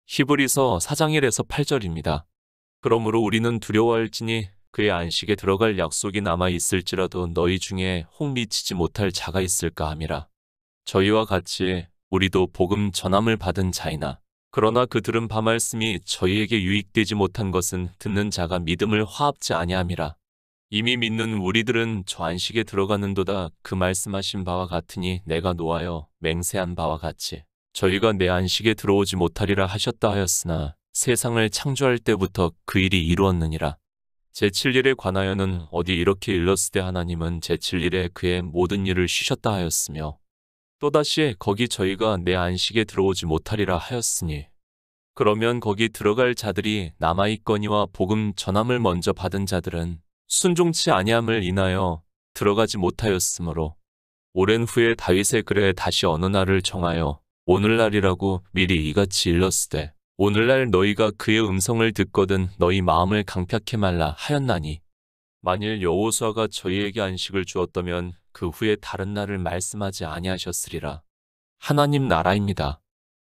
히브리서 4장 1에서 8절입니다. 그러므로 우리는 두려워할지니 그의 안식에 들어갈 약속이 남아 있을지라도 너희 중에 혹 미치지 못할 자가 있을까 함이라. 저희와 같이 우리도 복음 전함을 받은 자이나 그러나 그 들은 바 말씀이 저희에게 유익되지 못한 것은 듣는 자가 믿음을 화합지 아니함이라. 이미 믿는 우리들은 저 안식에 들어가는도다. 그 말씀하신 바와 같으니 내가 노하여 맹세한 바와 같이 저희가 내 안식에 들어오지 못하리라 하셨다 하였으나 세상을 창조할 때부터 그 일이 이루었느니라. 제7일에 관하여는 어디 이렇게 일렀으되 하나님은 제7일에 그의 모든 일을 쉬셨다 하였으며 또다시 거기 저희가 내 안식에 들어오지 못하리라 하였으니 그러면 거기 들어갈 자들이 남아있거니와 복음 전함을 먼저 받은 자들은 순종치 아니함을 인하여 들어가지 못하였으므로 오랜 후에 다윗의 글에 다시 어느 날을 정하여 오늘날이라고 미리 이같이 일렀으되 오늘날 너희가 그의 음성을 듣거든 너희 마음을 강팍해 말라 하였나니 만일 여호수아가 저희에게 안식을 주었다면 그 후에 다른 날을 말씀하지 아니하셨으리라. 하나님 나라입니다.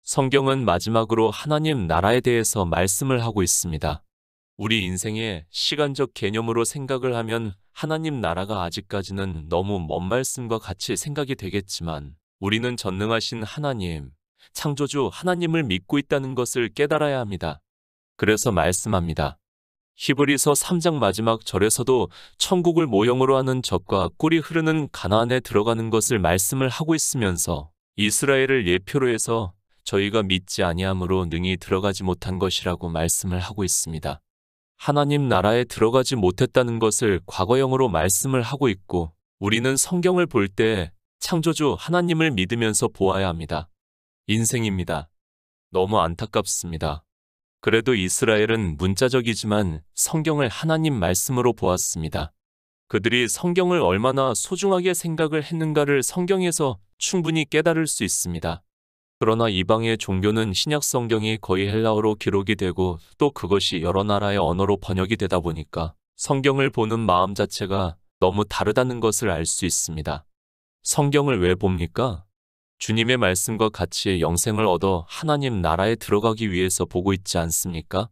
성경은 마지막으로 하나님 나라에 대해서 말씀을 하고 있습니다. 우리 인생의 시간적 개념으로 생각을 하면 하나님 나라가 아직까지는 너무 먼 말씀과 같이 생각이 되겠지만 우리는 전능하신 하나님, 창조주 하나님을 믿고 있다는 것을 깨달아야 합니다. 그래서 말씀합니다. 히브리서 3장 마지막 절에서도 천국을 모형으로 하는 젖과 꿀이 흐르는 가나안에 들어가는 것을 말씀을 하고 있으면서 이스라엘을 예표로 해서 저희가 믿지 아니함으로 능히 들어가지 못한 것이라고 말씀을 하고 있습니다. 하나님 나라에 들어가지 못했다는 것을 과거형으로 말씀을 하고 있고 우리는 성경을 볼 때 창조주 하나님을 믿으면서 보아야 합니다. 인생입니다. 너무 안타깝습니다. 그래도 이스라엘은 문자적이지만 성경을 하나님 말씀으로 보았습니다. 그들이 성경을 얼마나 소중하게 생각을 했는가를 성경에서 충분히 깨달을 수 있습니다. 그러나 이방의 종교는 신약 성경이 거의 헬라어로 기록이 되고 또 그것이 여러 나라의 언어로 번역이 되다 보니까 성경을 보는 마음 자체가 너무 다르다는 것을 알 수 있습니다. 성경을 왜 봅니까? 주님의 말씀과 같이 영생을 얻어 하나님 나라에 들어가기 위해서 보고 있지 않습니까?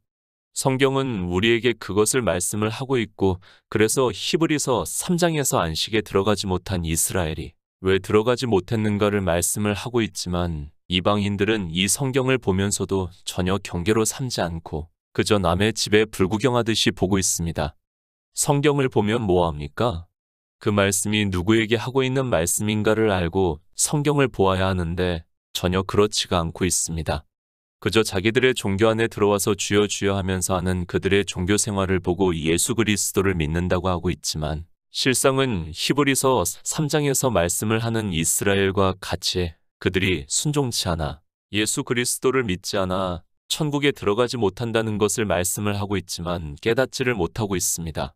성경은 우리에게 그것을 말씀을 하고 있고 그래서 히브리서 3장에서 안식에 들어가지 못한 이스라엘이 왜 들어가지 못했는가를 말씀을 하고 있지만 이방인들은 이 성경을 보면서도 전혀 경계로 삼지 않고 그저 남의 집에 불구경하듯이 보고 있습니다. 성경을 보면 뭐합니까? 그 말씀이 누구에게 하고 있는 말씀인가를 알고 성경을 보아야 하는데 전혀 그렇지가 않고 있습니다. 그저 자기들의 종교 안에 들어와서 주여 주여 하면서 하는 그들의 종교 생활을 보고 예수 그리스도를 믿는다고 하고 있지만 실상은 히브리서 3장에서 말씀을 하는 이스라엘과 같이 그들이 순종치 않아 예수 그리스도를 믿지 않아 천국에 들어가지 못한다는 것을 말씀을 하고 있지만 깨닫지를 못하고 있습니다.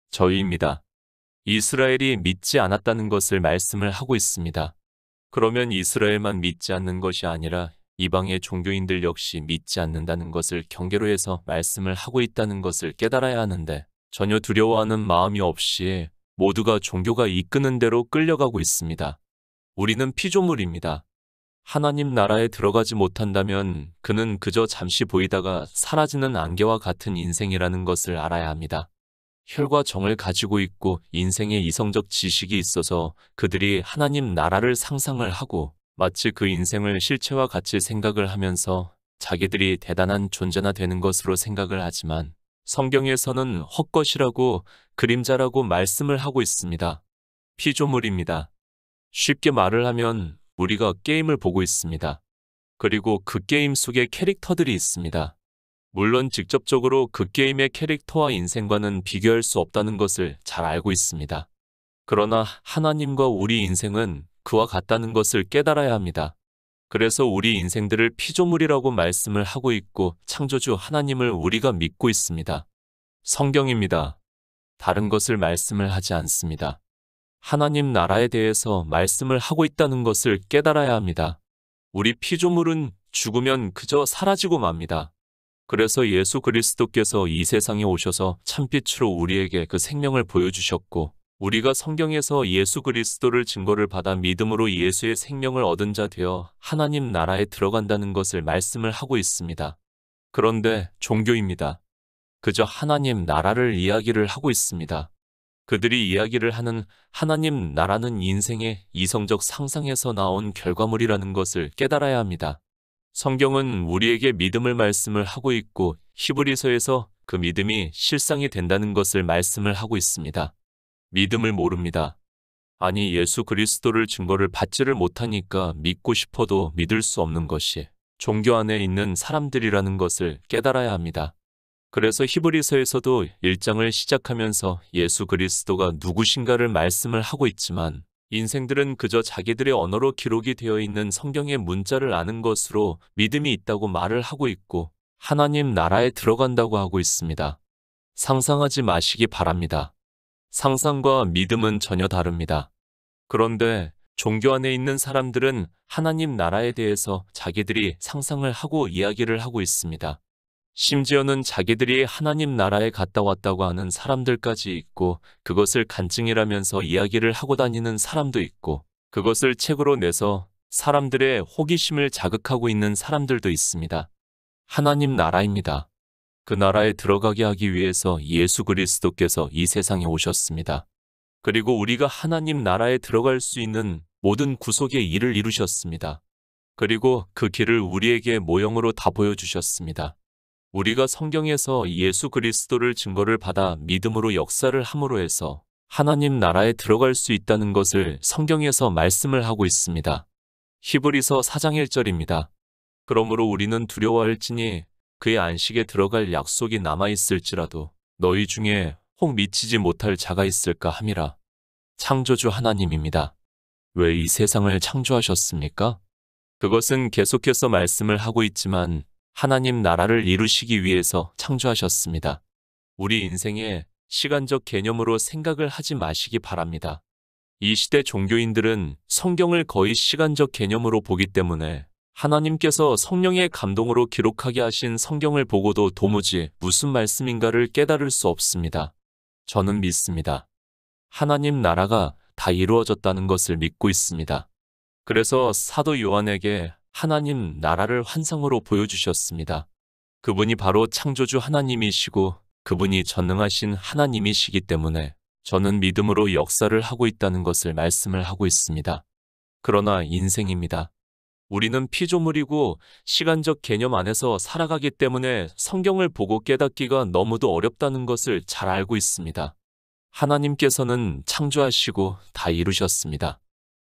저희입니다. 이스라엘이 믿지 않았다는 것을 말씀을 하고 있습니다. 그러면 이스라엘만 믿지 않는 것이 아니라 이방의 종교인들 역시 믿지 않는다는 것을 경계로 해서 말씀을 하고 있다는 것을 깨달아야 하는데 전혀 두려워하는 마음이 없이 모두가 종교가 이끄는 대로 끌려가고 있습니다. 우리는 피조물입니다. 하나님 나라에 들어가지 못한다면 그는 그저 잠시 보이다가 사라지는 안개와 같은 인생이라는 것을 알아야 합니다. 혈과 정을 가지고 있고 인생에 이성적 지식이 있어서 그들이 하나님 나라를 상상을 하고 마치 그 인생을 실체와 같이 생각을 하면서 자기들이 대단한 존재나 되는 것으로 생각을 하지만 성경에서는 헛것이라고 그림자라고 말씀을 하고 있습니다. 피조물입니다. 쉽게 말을 하면 우리가 게임을 보고 있습니다. 그리고 그 게임 속에 캐릭터들이 있습니다. 물론 직접적으로 그 게임의 캐릭터와 인생과는 비교할 수 없다는 것을 잘 알고 있습니다. 그러나 하나님과 우리 인생은 그와 같다는 것을 깨달아야 합니다. 그래서 우리 인생들을 피조물이라고 말씀을 하고 있고 창조주 하나님을 우리가 믿고 있습니다. 성경입니다. 다른 것을 말씀을 하지 않습니다. 하나님 나라에 대해서 말씀을 하고 있다는 것을 깨달아야 합니다. 우리 피조물은 죽으면 그저 사라지고 맙니다. 그래서 예수 그리스도께서 이 세상에 오셔서 참빛으로 우리에게 그 생명을 보여주셨고 우리가 성경에서 예수 그리스도를 증거를 받아 믿음으로 예수의 생명을 얻은 자 되어 하나님 나라에 들어간다는 것을 말씀을 하고 있습니다. 그런데 종교입니다. 그저 하나님 나라를 이야기를 하고 있습니다. 그들이 이야기를 하는 하나님 나라는 인생의 이성적 상상에서 나온 결과물이라는 것을 깨달아야 합니다. 성경은 우리에게 믿음을 말씀을 하고 있고 히브리서에서 그 믿음이 실상이 된다는 것을 말씀을 하고 있습니다. 믿음을 모릅니다. 아니, 예수 그리스도를 증거를 받지를 못하니까 믿고 싶어도 믿을 수 없는 것이 종교 안에 있는 사람들이라는 것을 깨달아야 합니다. 그래서 히브리서에서도 1장을 시작하면서 예수 그리스도가 누구신가를 말씀을 하고 있지만 인생들은 그저 자기들의 언어로 기록이 되어 있는 성경의 문자를 아는 것으로 믿음이 있다고 말을 하고 있고 하나님 나라에 들어간다고 하고 있습니다. 상상하지 마시기 바랍니다. 상상과 믿음은 전혀 다릅니다. 그런데 종교 안에 있는 사람들은 하나님 나라에 대해서 자기들이 상상을 하고 이야기를 하고 있습니다. 심지어는 자기들이 하나님 나라에 갔다 왔다고 하는 사람들까지 있고 그것을 간증이라면서 이야기를 하고 다니는 사람도 있고 그것을 책으로 내서 사람들의 호기심을 자극하고 있는 사람들도 있습니다. 하나님 나라입니다. 그 나라에 들어가게 하기 위해서 예수 그리스도께서 이 세상에 오셨습니다. 그리고 우리가 하나님 나라에 들어갈 수 있는 모든 구속의 일을 이루셨습니다. 그리고 그 길을 우리에게 모형으로 다 보여주셨습니다. 우리가 성경에서 예수 그리스도를 증거를 받아 믿음으로 역사를 함으로 해서 하나님 나라에 들어갈 수 있다는 것을 성경에서 말씀을 하고 있습니다. 히브리서 4장 1절입니다. 그러므로 우리는 두려워할지니 그의 안식에 들어갈 약속이 남아있을지라도 너희 중에 혹 미치지 못할 자가 있을까 함이라. 창조주 하나님입니다. 왜 이 세상을 창조하셨습니까? 그것은 계속해서 말씀을 하고 있지만 하나님 나라를 이루시기 위해서 창조하셨습니다. 우리 인생에 시간적 개념으로 생각을 하지 마시기 바랍니다. 이 시대 종교인들은 성경을 거의 시간적 개념으로 보기 때문에 하나님께서 성령의 감동으로 기록하게 하신 성경을 보고도 도무지 무슨 말씀인가를 깨달을 수 없습니다. 저는 믿습니다. 하나님 나라가 다 이루어졌다는 것을 믿고 있습니다. 그래서 사도 요한에게 하나님 나라를 환상으로 보여주셨습니다. 그분이 바로 창조주 하나님이시고 그분이 전능하신 하나님이시기 때문에 저는 믿음으로 역사를 하고 있다는 것을 말씀을 하고 있습니다. 그러나 인생입니다. 우리는 피조물이고 시간적 개념 안에서 살아가기 때문에 성경을 보고 깨닫기가 너무도 어렵다는 것을 잘 알고 있습니다. 하나님께서는 창조하시고 다 이루셨습니다.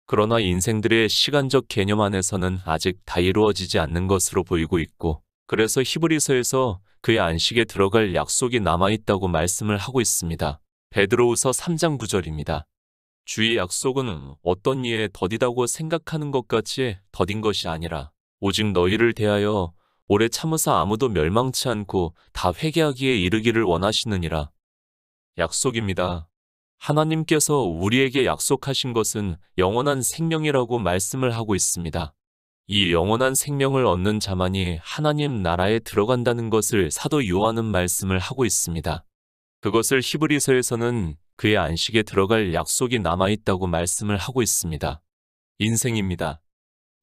그러나 인생들의 시간적 개념 안에서는 아직 다 이루어지지 않는 것으로 보이고 있고 그래서 히브리서에서 그의 안식에 들어갈 약속이 남아있다고 말씀을 하고 있습니다. 베드로후서 3장 9절입니다. 주의 약속은 어떤 이에 더디다고 생각하는 것 같이 더딘 것이 아니라 오직 너희를 대하여 오래 참으사 아무도 멸망치 않고 다 회개하기에 이르기를 원하시느니라. 약속입니다. 하나님께서 우리에게 약속하신 것은 영원한 생명이라고 말씀을 하고 있습니다. 이 영원한 생명을 얻는 자만이 하나님 나라에 들어간다는 것을 사도 요한은 말씀을 하고 있습니다. 그것을 히브리서에서는 그의 안식에 들어갈 약속이 남아있다고 말씀을 하고 있습니다. 인생입니다.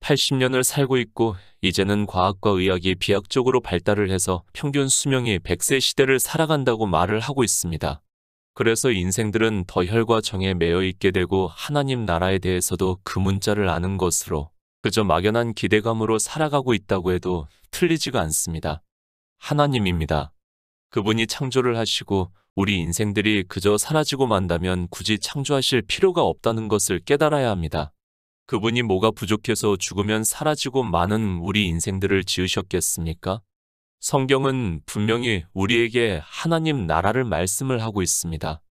80년을 살고 있고 이제는 과학과 의학이 비약적으로 발달을 해서 평균 수명이 100세 시대를 살아간다고 말을 하고 있습니다. 그래서 인생들은 더 혈과 정에 매여 있게 되고 하나님 나라에 대해서도 그 문자를 아는 것으로 그저 막연한 기대감으로 살아가고 있다고 해도 틀리지가 않습니다. 하나님입니다. 그분이 창조를 하시고 우리 인생들이 그저 사라지고 만다면 굳이 창조하실 필요가 없다는 것을 깨달아야 합니다. 그분이 뭐가 부족해서 죽으면 사라지고 많은 우리 인생들을 지으셨겠습니까? 성경은 분명히 우리에게 하나님 나라를 말씀을 하고 있습니다.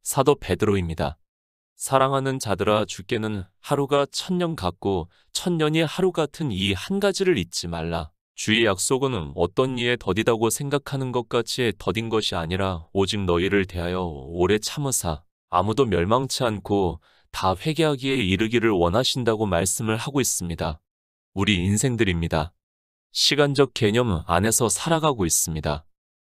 사도 베드로입니다. 사랑하는 자들아 주께는 하루가 1000년 같고 1000년이 하루 같은 이 한 가지를 잊지 말라. 주의 약속은 어떤 이에 더디다고 생각하는 것 같이 더딘 것이 아니라 오직 너희를 대하여 오래 참으사 아무도 멸망치 않고 다 회개하기에 이르기를 원하신다고 말씀을 하고 있습니다. 우리 인생들입니다. 시간적 개념 안에서 살아가고 있습니다.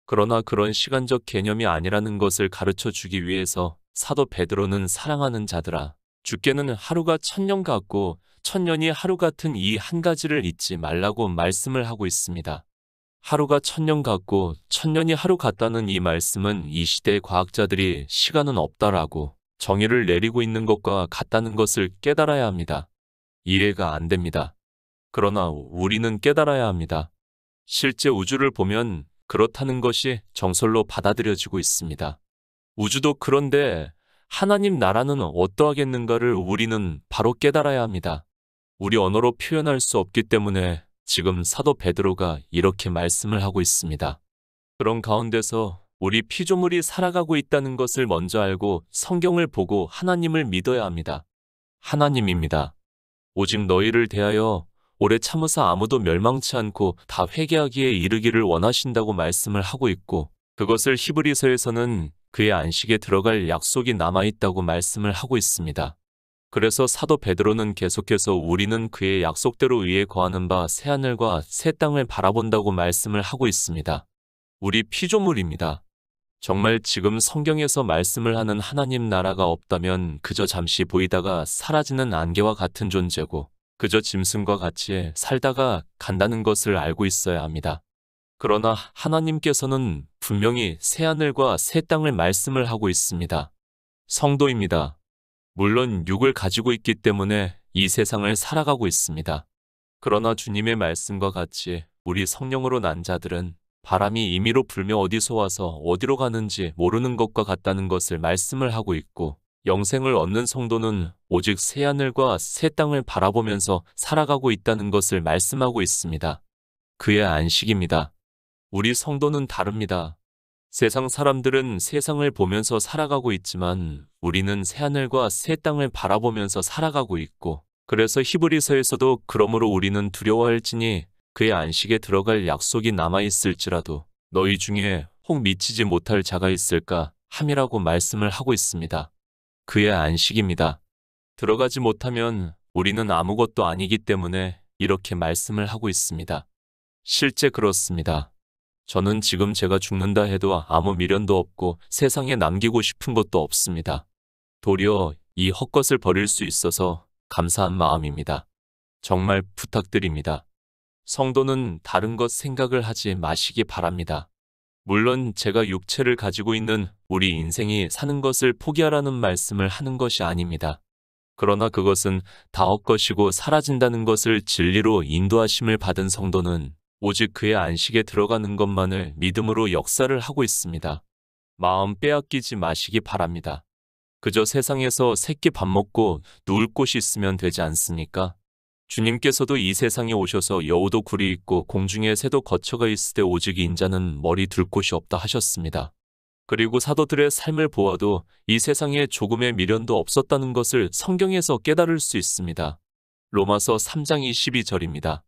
그러나 그런 시간적 개념이 아니라는 것을 가르쳐 주기 위해서 사도 베드로는 사랑하는 자들아 주께는 하루가 1000년 같고 1000년이 하루 같은 이 한 가지를 잊지 말라고 말씀을 하고 있습니다. 하루가 천년 같고 천년이 하루 같다는 이 말씀은 이 시대의 과학자들이 시간은 없다라고 정의를 내리고 있는 것과 같다는 것을 깨달아야 합니다. 이해가 안 됩니다. 그러나 우리는 깨달아야 합니다. 실제 우주를 보면 그렇다는 것이 정설로 받아들여지고 있습니다. 우주도 그런데 하나님 나라는 어떠하겠는가를 우리는 바로 깨달아야 합니다. 우리 언어로 표현할 수 없기 때문에 지금 사도 베드로가 이렇게 말씀을 하고 있습니다. 그런 가운데서 우리 피조물이 살아가고 있다는 것을 먼저 알고 성경을 보고 하나님을 믿어야 합니다. 하나님입니다. 오직 너희를 대하여 오래 참으사 아무도 멸망치 않고 다 회개하기에 이르기를 원하신다고 말씀을 하고 있고, 그것을 히브리서에서는 그의 안식에 들어갈 약속이 남아있다고 말씀을 하고 있습니다. 그래서 사도 베드로는 계속해서 우리는 그의 약속대로 의에 거하는 바 새하늘과 새 땅을 바라본다고 말씀을 하고 있습니다. 우리 피조물입니다. 정말 지금 성경에서 말씀을 하는 하나님 나라가 없다면 그저 잠시 보이다가 사라지는 안개와 같은 존재고 그저 짐승과 같이 살다가 간다는 것을 알고 있어야 합니다. 그러나 하나님께서는 분명히 새하늘과 새 땅을 말씀을 하고 있습니다. 성도입니다. 물론 육을 가지고 있기 때문에 이 세상을 살아가고 있습니다. 그러나 주님의 말씀과 같이 우리 성령으로 난 자들은 바람이 임의로 불며 어디서 와서 어디로 가는지 모르는 것과 같다는 것을 말씀을 하고 있고, 영생을 얻는 성도는 오직 새하늘과 새 땅을 바라보면서 살아가고 있다는 것을 말씀하고 있습니다. 그의 안식입니다. 우리 성도는 다릅니다. 세상 사람들은 세상을 보면서 살아가고 있지만 우리는 새하늘과 새 땅을 바라보면서 살아가고 있고, 그래서 히브리서에서도 그러므로 우리는 두려워할지니 그의 안식에 들어갈 약속이 남아있을지라도 너희 중에 혹 미치지 못할 자가 있을까 함이라고 말씀을 하고 있습니다. 그의 안식입니다. 들어가지 못하면 우리는 아무것도 아니기 때문에 이렇게 말씀을 하고 있습니다. 실제 그렇습니다. 저는 지금 제가 죽는다 해도 아무 미련도 없고 세상에 남기고 싶은 것도 없습니다. 도리어 이 헛것을 버릴 수 있어서 감사한 마음입니다. 정말 부탁드립니다. 성도는 다른 것 생각을 하지 마시기 바랍니다. 물론 제가 육체를 가지고 있는 우리 인생이 사는 것을 포기하라는 말씀을 하는 것이 아닙니다. 그러나 그것은 다 헛것이고 사라진다는 것을 진리로 인도하심을 받은 성도는 오직 그의 안식에 들어가는 것만을 믿음으로 역사를 하고 있습니다. 마음 빼앗기지 마시기 바랍니다. 그저 세상에서 새끼 밥 먹고 누울 곳이 있으면 되지 않습니까? 주님께서도 이 세상에 오셔서 여우도 굴이 있고 공중에 새도 거처가 있으되 오직 인자는 머리 둘 곳이 없다 하셨습니다. 그리고 사도들의 삶을 보아도 이 세상에 조금의 미련도 없었다는 것을 성경에서 깨달을 수 있습니다. 로마서 3장 22절입니다.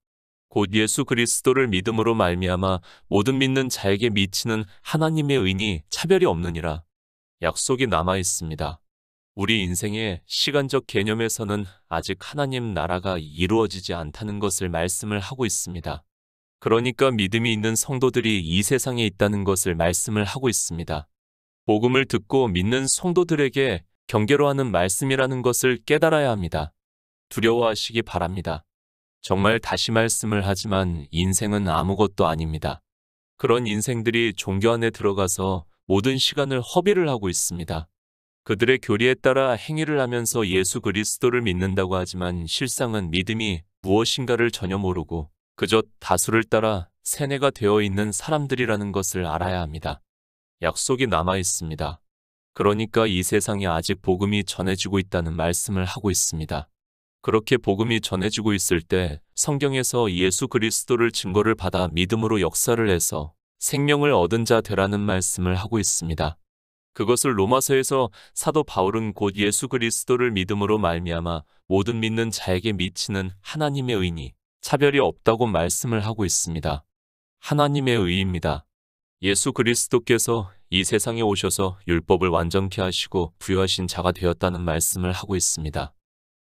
곧 예수 그리스도를 믿음으로 말미암아 모든 믿는 자에게 미치는 하나님의 의니 차별이 없느니라. 약속이 남아 있습니다. 우리 인생의 시간적 개념에서는 아직 하나님 나라가 이루어지지 않다는 것을 말씀을 하고 있습니다. 그러니까 믿음이 있는 성도들이 이 세상에 있다는 것을 말씀을 하고 있습니다. 복음을 듣고 믿는 성도들에게 경계로 하는 말씀이라는 것을 깨달아야 합니다. 두려워하시기 바랍니다. 정말 다시 말씀을 하지만 인생은 아무것도 아닙니다. 그런 인생들이 종교 안에 들어가서 모든 시간을 허비를 하고 있습니다. 그들의 교리에 따라 행위를 하면서 예수 그리스도를 믿는다고 하지만 실상은 믿음이 무엇인가를 전혀 모르고 그저 다수를 따라 세뇌가 되어 있는 사람들이라는 것을 알아야 합니다. 약속이 남아 있습니다. 그러니까 이 세상에 아직 복음이 전해지고 있다는 말씀을 하고 있습니다. 그렇게 복음이 전해지고 있을 때 성경에서 예수 그리스도를 증거를 받아 믿음으로 역사를 해서 생명을 얻은 자 되라는 말씀을 하고 있습니다. 그것을 로마서에서 사도 바울은 곧 예수 그리스도를 믿음으로 말미암아 모든 믿는 자에게 미치는 하나님의 의니 차별이 없다고 말씀을 하고 있습니다. 하나님의 의입니다. 예수 그리스도께서 이 세상에 오셔서 율법을 완전케 하시고 부여하신 자가 되었다는 말씀을 하고 있습니다.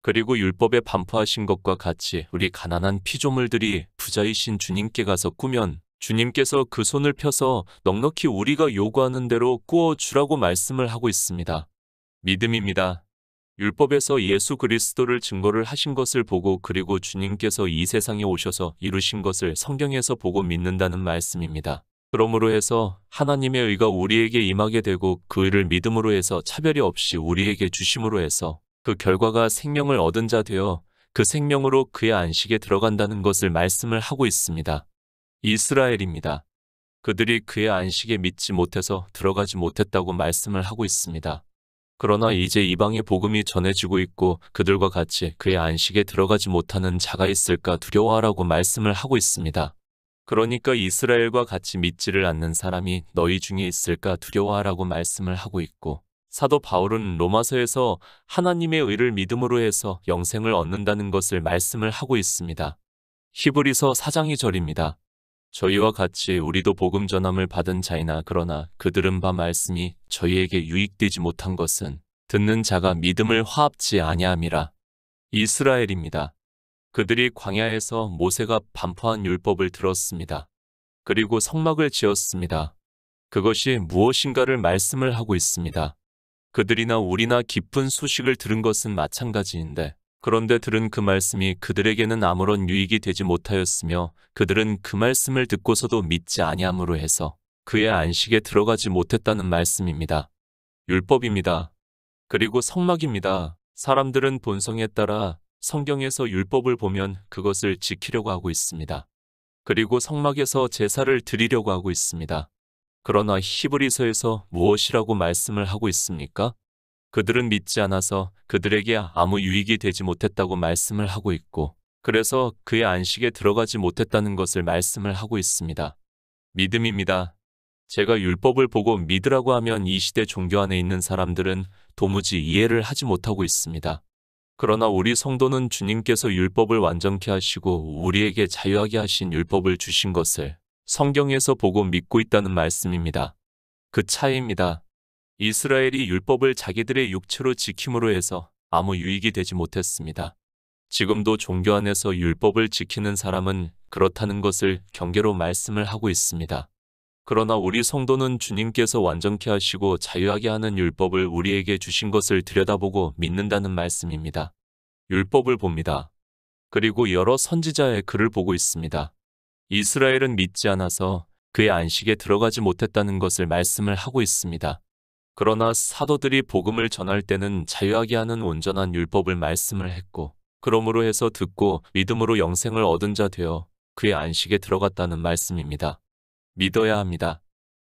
그리고 율법에 반포하신 것과 같이 우리 가난한 피조물들이 부자이신 주님께 가서 꾸면 주님께서 그 손을 펴서 넉넉히 우리가 요구하는 대로 꾸어주라고 말씀을 하고 있습니다. 믿음입니다. 율법에서 예수 그리스도를 증거를 하신 것을 보고 그리고 주님께서 이 세상에 오셔서 이루신 것을 성경에서 보고 믿는다는 말씀입니다. 그러므로 해서 하나님의 의가 우리에게 임하게 되고 그 의를 믿음으로 해서 차별이 없이 우리에게 주심으로 해서 그 결과가 생명을 얻은 자 되어 그 생명으로 그의 안식에 들어간다는 것을 말씀을 하고 있습니다. 이스라엘입니다. 그들이 그의 안식에 믿지 못해서 들어가지 못했다고 말씀을 하고 있습니다. 그러나 이제 이방의 복음이 전해지고 있고 그들과 같이 그의 안식에 들어가지 못하는 자가 있을까 두려워하라고 말씀을 하고 있습니다. 그러니까 이스라엘과 같이 믿지를 않는 사람이 너희 중에 있을까 두려워하라고 말씀을 하고 있고, 사도 바울은 로마서에서 하나님의 의를 믿음으로 해서 영생을 얻는다는 것을 말씀을 하고 있습니다. 히브리서 4장 2절입니다. 저희와 같이 우리도 복음 전함을 받은 자이나 그러나 그 들은 바 말씀이 저희에게 유익되지 못한 것은 듣는 자가 믿음을 화합지 아니함이라. 이스라엘입니다. 그들이 광야에서 모세가 반포한 율법을 들었습니다. 그리고 성막을 지었습니다. 그것이 무엇인가를 말씀을 하고 있습니다. 그들이나 우리나 기쁜 소식을 들은 것은 마찬가지인데, 그런데 들은 그 말씀이 그들에게는 아무런 유익이 되지 못하였으며 그들은 그 말씀을 듣고서도 믿지 아니함으로 해서 그의 안식에 들어가지 못했다는 말씀입니다. 율법입니다. 그리고 성막입니다. 사람들은 본성에 따라 성경에서 율법을 보면 그것을 지키려고 하고 있습니다. 그리고 성막에서 제사를 드리려고 하고 있습니다. 그러나 히브리서에서 무엇이라고 말씀을 하고 있습니까? 그들은 믿지 않아서 그들에게 아무 유익이 되지 못했다고 말씀을 하고 있고, 그래서 그의 안식에 들어가지 못했다는 것을 말씀을 하고 있습니다. 믿음입니다. 제가 율법을 보고 믿으라고 하면 이 시대 종교 안에 있는 사람들은 도무지 이해를 하지 못하고 있습니다. 그러나 우리 성도는 주님께서 율법을 완전케 하시고 우리에게 자유하게 하신 율법을 주신 것을 성경에서 보고 믿고 있다는 말씀입니다. 그 차이입니다. 이스라엘이 율법을 자기들의 육체로 지킴으로 해서 아무 유익이 되지 못했습니다. 지금도 종교 안에서 율법을 지키는 사람은 그렇다는 것을 경계로 말씀을 하고 있습니다. 그러나 우리 성도는 주님께서 완전케 하시고 자유하게 하는 율법을 우리에게 주신 것을 들여다보고 믿는다는 말씀입니다. 율법을 봅니다. 그리고 여러 선지자의 글을 보고 있습니다. 이스라엘은 믿지 않아서 그의 안식에 들어가지 못했다는 것을 말씀을 하고 있습니다. 그러나 사도들이 복음을 전할 때는 자유하게 하는 온전한 율법을 말씀을 했고, 그러므로 해서 듣고 믿음으로 영생을 얻은 자 되어 그의 안식에 들어갔다는 말씀입니다. 믿어야 합니다.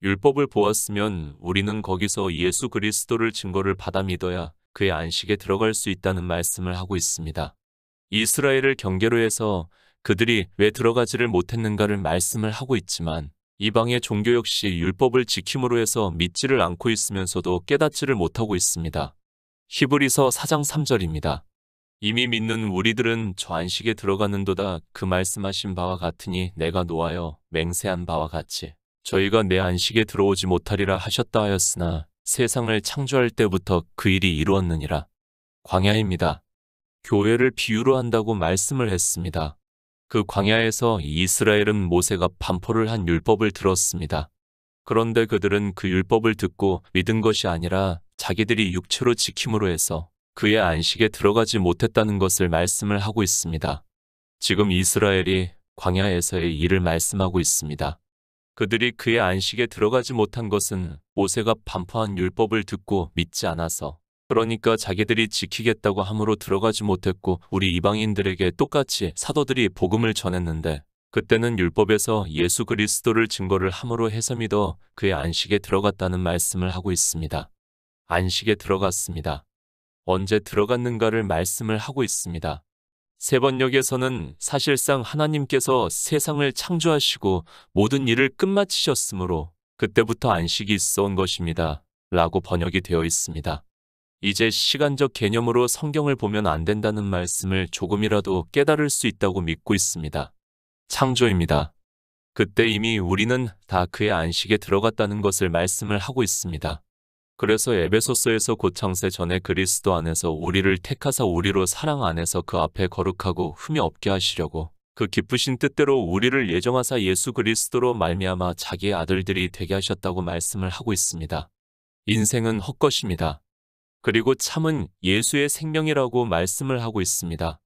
율법을 보았으면 우리는 거기서 예수 그리스도를 증거를 받아 믿어야 그의 안식에 들어갈 수 있다는 말씀을 하고 있습니다. 이스라엘을 경계로 해서 그들이 왜 들어가지를 못했는가를 말씀을 하고 있지만, 이방의 종교 역시 율법을 지킴으로 해서 믿지를 않고 있으면서도 깨닫지를 못하고 있습니다. 히브리서 4장 3절입니다. 이미 믿는 우리들은 저 안식에 들어가는도다. 그 말씀하신 바와 같으니 내가 노하여 맹세한 바와 같이 저희가 내 안식에 들어오지 못하리라 하셨다 하였으나 세상을 창조할 때부터 그 일이 이루었느니라. 광야입니다. 교회를 비유로 한다고 말씀을 했습니다. 그 광야에서 이스라엘은 모세가 반포를 한 율법을 들었습니다. 그런데 그들은 그 율법을 듣고 믿은 것이 아니라 자기들이 육체로 지킴으로 해서 그의 안식에 들어가지 못했다는 것을 말씀을 하고 있습니다. 지금 이스라엘이 광야에서의 일을 말씀하고 있습니다. 그들이 그의 안식에 들어가지 못한 것은 모세가 반포한 율법을 듣고 믿지 않아서, 그러니까 자기들이 지키겠다고 함으로 들어가지 못했고, 우리 이방인들에게 똑같이 사도들이 복음을 전했는데 그때는 율법에서 예수 그리스도를 증거를 함으로 해서 믿어 그의 안식에 들어갔다는 말씀을 하고 있습니다. 안식에 들어갔습니다. 언제 들어갔는가를 말씀을 하고 있습니다. 세번역에서는 사실상 하나님께서 세상을 창조하시고 모든 일을 끝마치셨으므로 그때부터 안식이 있어온 것입니다. 라고 번역이 되어 있습니다. 이제 시간적 개념으로 성경을 보면 안 된다는 말씀을 조금이라도 깨달을 수 있다고 믿고 있습니다. 창조입니다. 그때 이미 우리는 다 그의 안식에 들어갔다는 것을 말씀을 하고 있습니다. 그래서 에베소서에서 곧 창세 전에 그리스도 안에서 우리를 택하사 우리로 사랑 안에서 그 앞에 거룩하고 흠이 없게 하시려고 그 기쁘신 뜻대로 우리를 예정하사 예수 그리스도로 말미암아 자기의 아들들이 되게 하셨다고 말씀을 하고 있습니다. 인생은 헛것입니다. 그리고 참은 예수의 생명이라고 말씀을 하고 있습니다.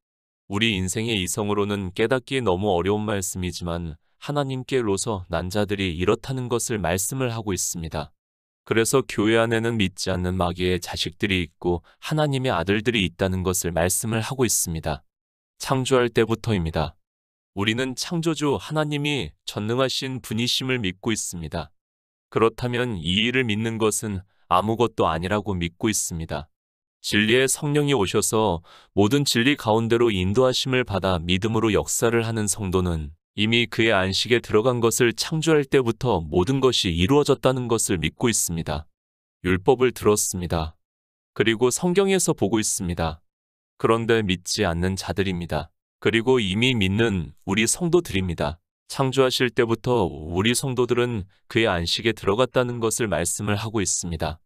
우리 인생의 이성으로는 깨닫기 너무 어려운 말씀이지만 하나님께로서 난 자들이 이렇다는 것을 말씀을 하고 있습니다. 그래서 교회 안에는 믿지 않는 마귀의 자식들이 있고 하나님의 아들들이 있다는 것을 말씀을 하고 있습니다. 창조할 때부터입니다. 우리는 창조주 하나님이 전능하신 분이심을 믿고 있습니다. 그렇다면 이 일을 믿는 것은 아무것도 아니라고 믿고 있습니다. 진리의 성령이 오셔서 모든 진리 가운데로 인도하심을 받아 믿음으로 역사를 하는 성도는 이미 그의 안식에 들어간 것을 창조할 때부터 모든 것이 이루어졌다는 것을 믿고 있습니다. 율법을 들었습니다. 그리고 성경에서 보고 있습니다. 그런데 믿지 않는 자들입니다. 그리고 이미 믿는 우리 성도들입니다. 창조하실 때부터 우리 성도들은 그의 안식에 들어갔다는 것을 말씀을 하고 있습니다.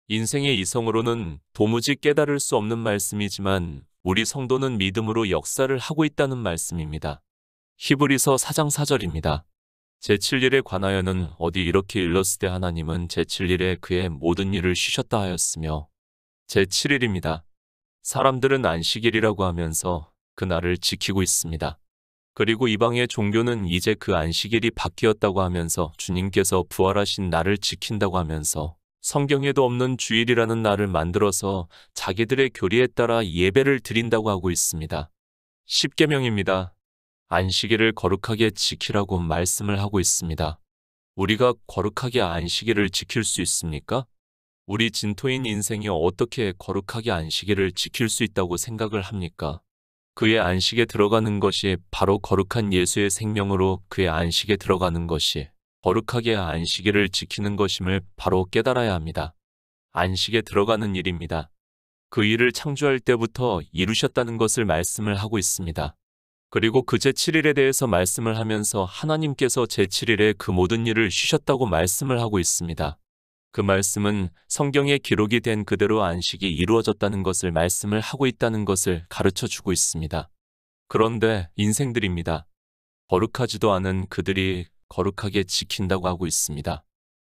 인생의 이성으로는 도무지 깨달을 수 없는 말씀이지만 우리 성도는 믿음으로 역사를 하고 있다는 말씀입니다. 히브리서 4장 4절입니다. 제7일에 관하여는 어디 이렇게 일렀으되 하나님은 제7일에 그의 모든 일을 쉬셨다 하였으며 제7일입니다. 사람들은 안식일이라고 하면서 그 날을 지키고 있습니다. 그리고 이방의 종교는 이제 그 안식일이 바뀌었다고 하면서 주님께서 부활하신 날을 지킨다고 하면서 성경에도 없는 주일이라는 날을 만들어서 자기들의 교리에 따라 예배를 드린다고 하고 있습니다. 십계명입니다. 안식일을 거룩하게 지키라고 말씀을 하고 있습니다. 우리가 거룩하게 안식일을 지킬 수 있습니까? 우리 진토인 인생이 어떻게 거룩하게 안식일을 지킬 수 있다고 생각을 합니까? 그의 안식에 들어가는 것이 바로 거룩한 예수의 생명으로 그의 안식에 들어가는 것이 거룩하게 안식일을 지키는 것임을 바로 깨달아야 합니다. 안식에 들어가는 일입니다. 그 일을 창조할 때부터 이루셨다는 것을 말씀을 하고 있습니다. 그리고 그 제7일에 대해서 말씀을 하면서 하나님께서 제7일에 그 모든 일을 쉬셨다고 말씀을 하고 있습니다. 그 말씀은 성경에 기록이 된 그대로 안식이 이루어졌다는 것을 말씀을 하고 있다는 것을 가르쳐 주고 있습니다. 그런데 인생들입니다. 거룩하지도 않은 그들이 거룩하게 지킨다고 하고 있습니다.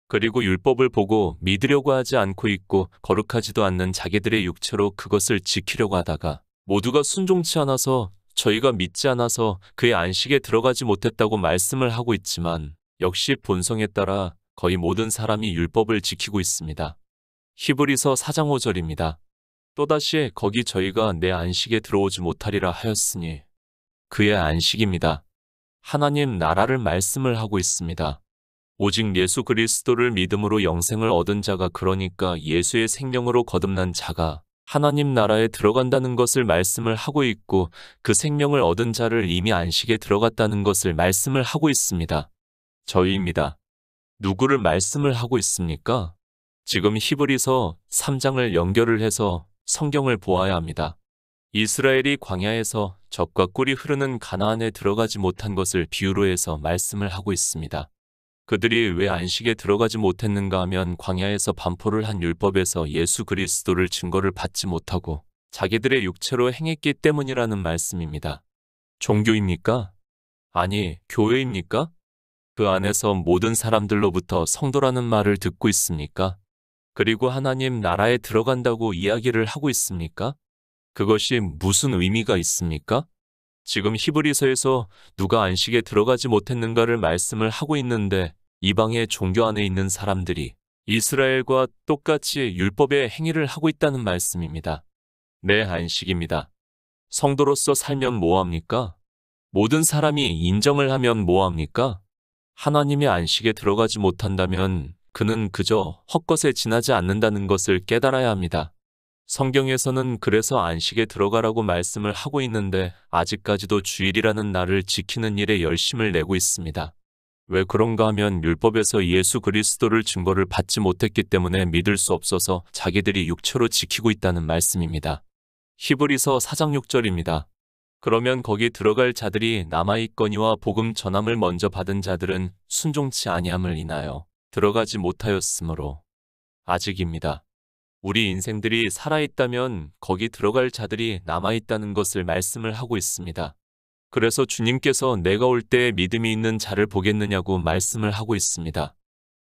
그리고 율법을 보고 믿으려고 하지 않고 있고 거룩하지도 않는 자기들의 육체로 그것을 지키려고 하다가 모두가 순종치 않아서 저희가 믿지 않아서 그의 안식에 들어가지 못했다고 말씀을 하고 있지만 역시 본성에 따라 거의 모든 사람이 율법을 지키고 있습니다. 히브리서 4장 5절입니다. 또다시 거기 저희가 내 안식에 들어오지 못하리라 하였으니 그의 안식입니다. 하나님 나라를 말씀을 하고 있습니다. 오직 예수 그리스도를 믿음으로 영생을 얻은 자가 그러니까 예수의 생명으로 거듭난 자가 하나님 나라에 들어간다는 것을 말씀을 하고 있고 그 생명을 얻은 자를 이미 안식에 들어갔다는 것을 말씀을 하고 있습니다. 저희입니다. 누구를 말씀을 하고 있습니까? 지금 히브리서 3장을 연결을 해서 성경을 보아야 합니다. 이스라엘이 광야에서 젖과 꿀이 흐르는 가나안에 들어가지 못한 것을 비유로 해서 말씀을 하고 있습니다. 그들이 왜 안식에 들어가지 못했는가 하면 광야에서 반포를 한 율법에서 예수 그리스도를 증거를 받지 못하고 자기들의 육체로 행했기 때문이라는 말씀입니다. 종교입니까? 아니, 교회입니까? 그 안에서 모든 사람들로부터 성도라는 말을 듣고 있습니까? 그리고 하나님 나라에 들어간다고 이야기를 하고 있습니까? 그것이 무슨 의미가 있습니까? 지금 히브리서에서 누가 안식에 들어가지 못했는가를 말씀을 하고 있는데 이방의 종교 안에 있는 사람들이 이스라엘과 똑같이 율법의 행위를 하고 있다는 말씀입니다. 내 안식입니다. 성도로서 살면 뭐합니까? 모든 사람이 인정을 하면 뭐합니까? 하나님의 안식에 들어가지 못한다면 그는 그저 헛것에 지나지 않는다는 것을 깨달아야 합니다. 성경에서는 그래서 안식에 들어가라고 말씀을 하고 있는데 아직까지도 주일이라는 날을 지키는 일에 열심을 내고 있습니다. 왜 그런가 하면 율법에서 예수 그리스도를 증거를 받지 못했기 때문에 믿을 수 없어서 자기들이 육체로 지키고 있다는 말씀입니다. 히브리서 4장 6절입니다. 그러면 거기 들어갈 자들이 남아있거니와 복음 전함을 먼저 받은 자들은 순종치 아니함을 인하여 들어가지 못하였으므로 아직입니다. 우리 인생들이 살아있다면 거기 들어갈 자들이 남아있다는 것을 말씀을 하고 있습니다. 그래서 주님께서 내가 올 때에 믿음이 있는 자를 보겠느냐고 말씀을 하고 있습니다.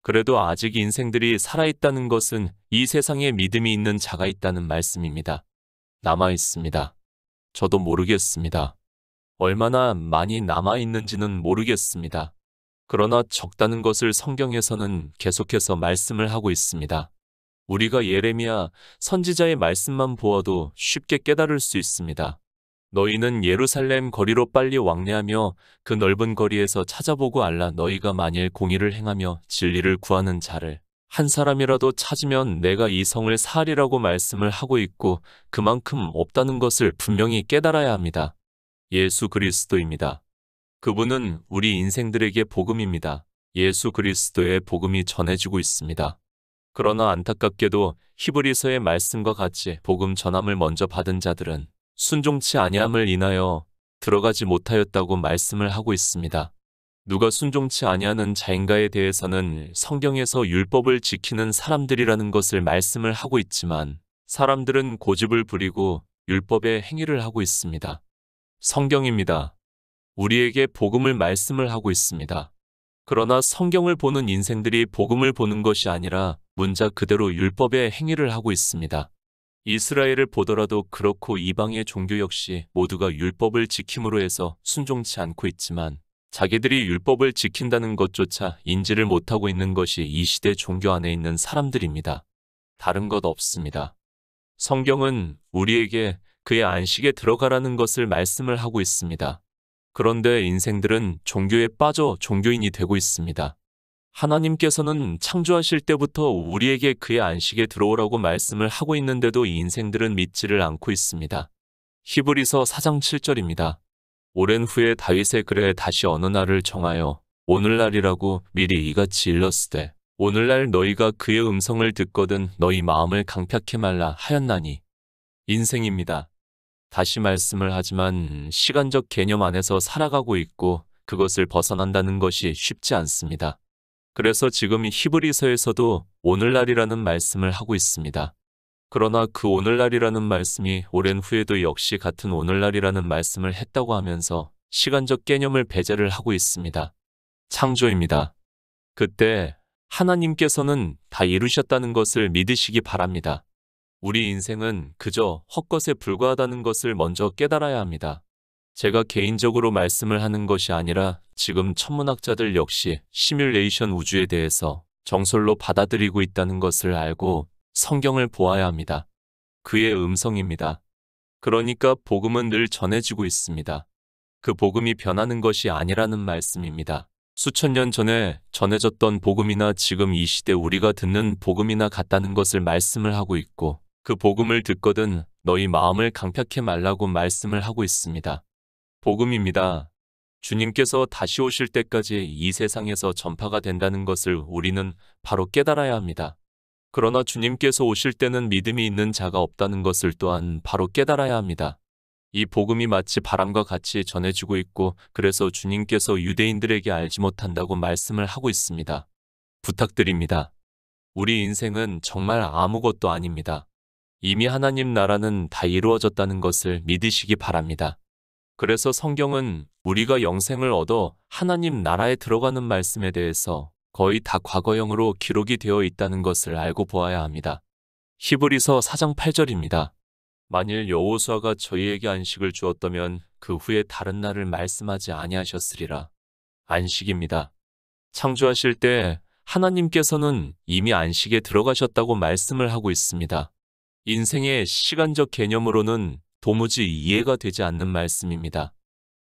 그래도 아직 인생들이 살아있다는 것은 이 세상에 믿음이 있는 자가 있다는 말씀입니다. 남아있습니다. 저도 모르겠습니다. 얼마나 많이 남아있는지는 모르겠습니다. 그러나 적다는 것을 성경에서는 계속해서 말씀을 하고 있습니다. 우리가 예레미야 선지자의 말씀만 보아도 쉽게 깨달을 수 있습니다. 너희는 예루살렘 거리로 빨리 왕래하며 그 넓은 거리에서 찾아보고 알라. 너희가 만일 공의를 행하며 진리를 구하는 자를 한 사람이라도 찾으면 내가 이 성을 사하리라고 말씀을 하고 있고 그만큼 없다는 것을 분명히 깨달아야 합니다. 예수 그리스도입니다. 그분은 우리 인생들에게 복음입니다. 예수 그리스도의 복음이 전해지고 있습니다. 그러나 안타깝게도 히브리서의 말씀과 같이 복음 전함을 먼저 받은 자들은 순종치 아니함을 인하여 들어가지 못하였다고 말씀을 하고 있습니다. 누가 순종치 아니하는 자인가에 대해서는 성경에서 율법을 지키는 사람들이라는 것을 말씀을 하고 있지만 사람들은 고집을 부리고 율법의 행위를 하고 있습니다. 성경입니다. 우리에게 복음을 말씀을 하고 있습니다. 그러나 성경을 보는 인생들이 복음을 보는 것이 아니라 문자 그대로 율법의 행위를 하고 있습니다. 이스라엘을 보더라도 그렇고 이방의 종교 역시 모두가 율법을 지킴으로 해서 순종치 않고 있지만 자기들이 율법을 지킨다는 것조차 인지를 못하고 있는 것이 이 시대 종교 안에 있는 사람들입니다. 다른 것 없습니다. 성경은 우리에게 그의 안식에 들어가라는 것을 말씀을 하고 있습니다. 그런데 인생들은 종교에 빠져 종교인이 되고 있습니다. 하나님께서는 창조하실 때부터 우리에게 그의 안식에 들어오라고 말씀을 하고 있는데도 인생들은 믿지를 않고 있습니다. 히브리서 4장 7절입니다. 오랜 후에 다윗의 글에 다시 어느 날을 정하여 오늘날이라고 미리 이같이 일렀으되 오늘날 너희가 그의 음성을 듣거든 너희 마음을 강팍해 말라 하였나니. 인생입니다. 다시 말씀을 하지만 시간적 개념 안에서 살아가고 있고 그것을 벗어난다는 것이 쉽지 않습니다. 그래서 지금 히브리서에서도 오늘날이라는 말씀을 하고 있습니다. 그러나 그 오늘날이라는 말씀이 오랜 후에도 역시 같은 오늘날이라는 말씀을 했다고 하면서 시간적 개념을 배제를 하고 있습니다. 창조입니다. 그때 하나님께서는 다 이루셨다는 것을 믿으시기 바랍니다. 우리 인생은 그저 헛것에 불과하다는 것을 먼저 깨달아야 합니다. 제가 개인적으로 말씀을 하는 것이 아니라 지금 천문학자들 역시 시뮬레이션 우주에 대해서 정설로 받아들이고 있다는 것을 알고 성경을 보아야 합니다. 그의 음성입니다. 그러니까 복음은 늘 전해지고 있습니다. 그 복음이 변하는 것이 아니라는 말씀입니다. 수천 년 전에 전해졌던 복음이나 지금 이 시대 우리가 듣는 복음이나 같다는 것을 말씀을 하고 있고 그 복음을 듣거든 너희 마음을 강팍해 말라고 말씀을 하고 있습니다. 복음입니다. 주님께서 다시 오실 때까지 이 세상에서 전파가 된다는 것을 우리는 바로 깨달아야 합니다. 그러나 주님께서 오실 때는 믿음이 있는 자가 없다는 것을 또한 바로 깨달아야 합니다. 이 복음이 마치 바람과 같이 전해지고 있고 그래서 주님께서 유대인들에게 알지 못한다고 말씀을 하고 있습니다. 부탁드립니다. 우리 인생은 정말 아무것도 아닙니다. 이미 하나님 나라는 다 이루어졌다는 것을 믿으시기 바랍니다. 그래서 성경은 우리가 영생을 얻어 하나님 나라에 들어가는 말씀에 대해서 거의 다 과거형으로 기록이 되어 있다는 것을 알고 보아야 합니다. 히브리서 4장 8절입니다. 만일 여호수아가 저희에게 안식을 주었다면 그 후에 다른 날을 말씀하지 아니하셨으리라. 안식입니다. 창조하실 때 하나님께서는 이미 안식에 들어가셨다고 말씀을 하고 있습니다. 인생의 시간적 개념으로는 도무지 이해가 되지 않는 말씀입니다.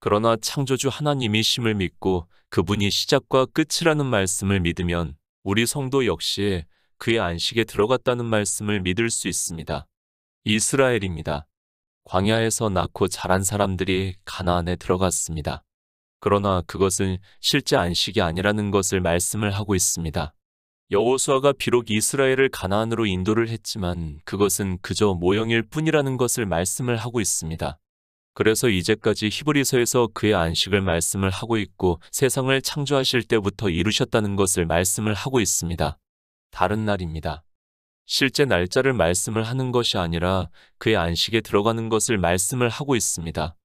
그러나 창조주 하나님이심을 믿고 그분이 시작과 끝이라는 말씀을 믿으면 우리 성도 역시 그의 안식에 들어갔다는 말씀을 믿을 수 있습니다. 이스라엘입니다. 광야에서 낳고 자란 사람들이 가나안에 들어갔습니다. 그러나 그것은 실제 안식이 아니라는 것을 말씀을 하고 있습니다. 여호수아가 비록 이스라엘을 가나안으로 인도를 했지만 그것은 그저 모형일 뿐이라는 것을 말씀을 하고 있습니다. 그래서 이제까지 히브리서에서 그의 안식을 말씀을 하고 있고 세상을 창조하실 때부터 이루셨다는 것을 말씀을 하고 있습니다. 다른 날입니다. 실제 날짜를 말씀을 하는 것이 아니라 그의 안식에 들어가는 것을 말씀을 하고 있습니다.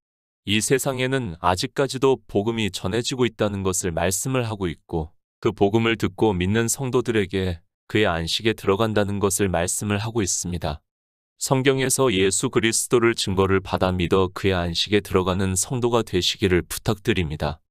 이 세상에는 아직까지도 복음이 전해지고 있다는 것을 말씀을 하고 있고 그 복음을 듣고 믿는 성도들에게 그의 안식에 들어간다는 것을 말씀을 하고 있습니다. 성경에서 예수 그리스도를 증거를 받아 믿어 그의 안식에 들어가는 성도가 되시기를 부탁드립니다.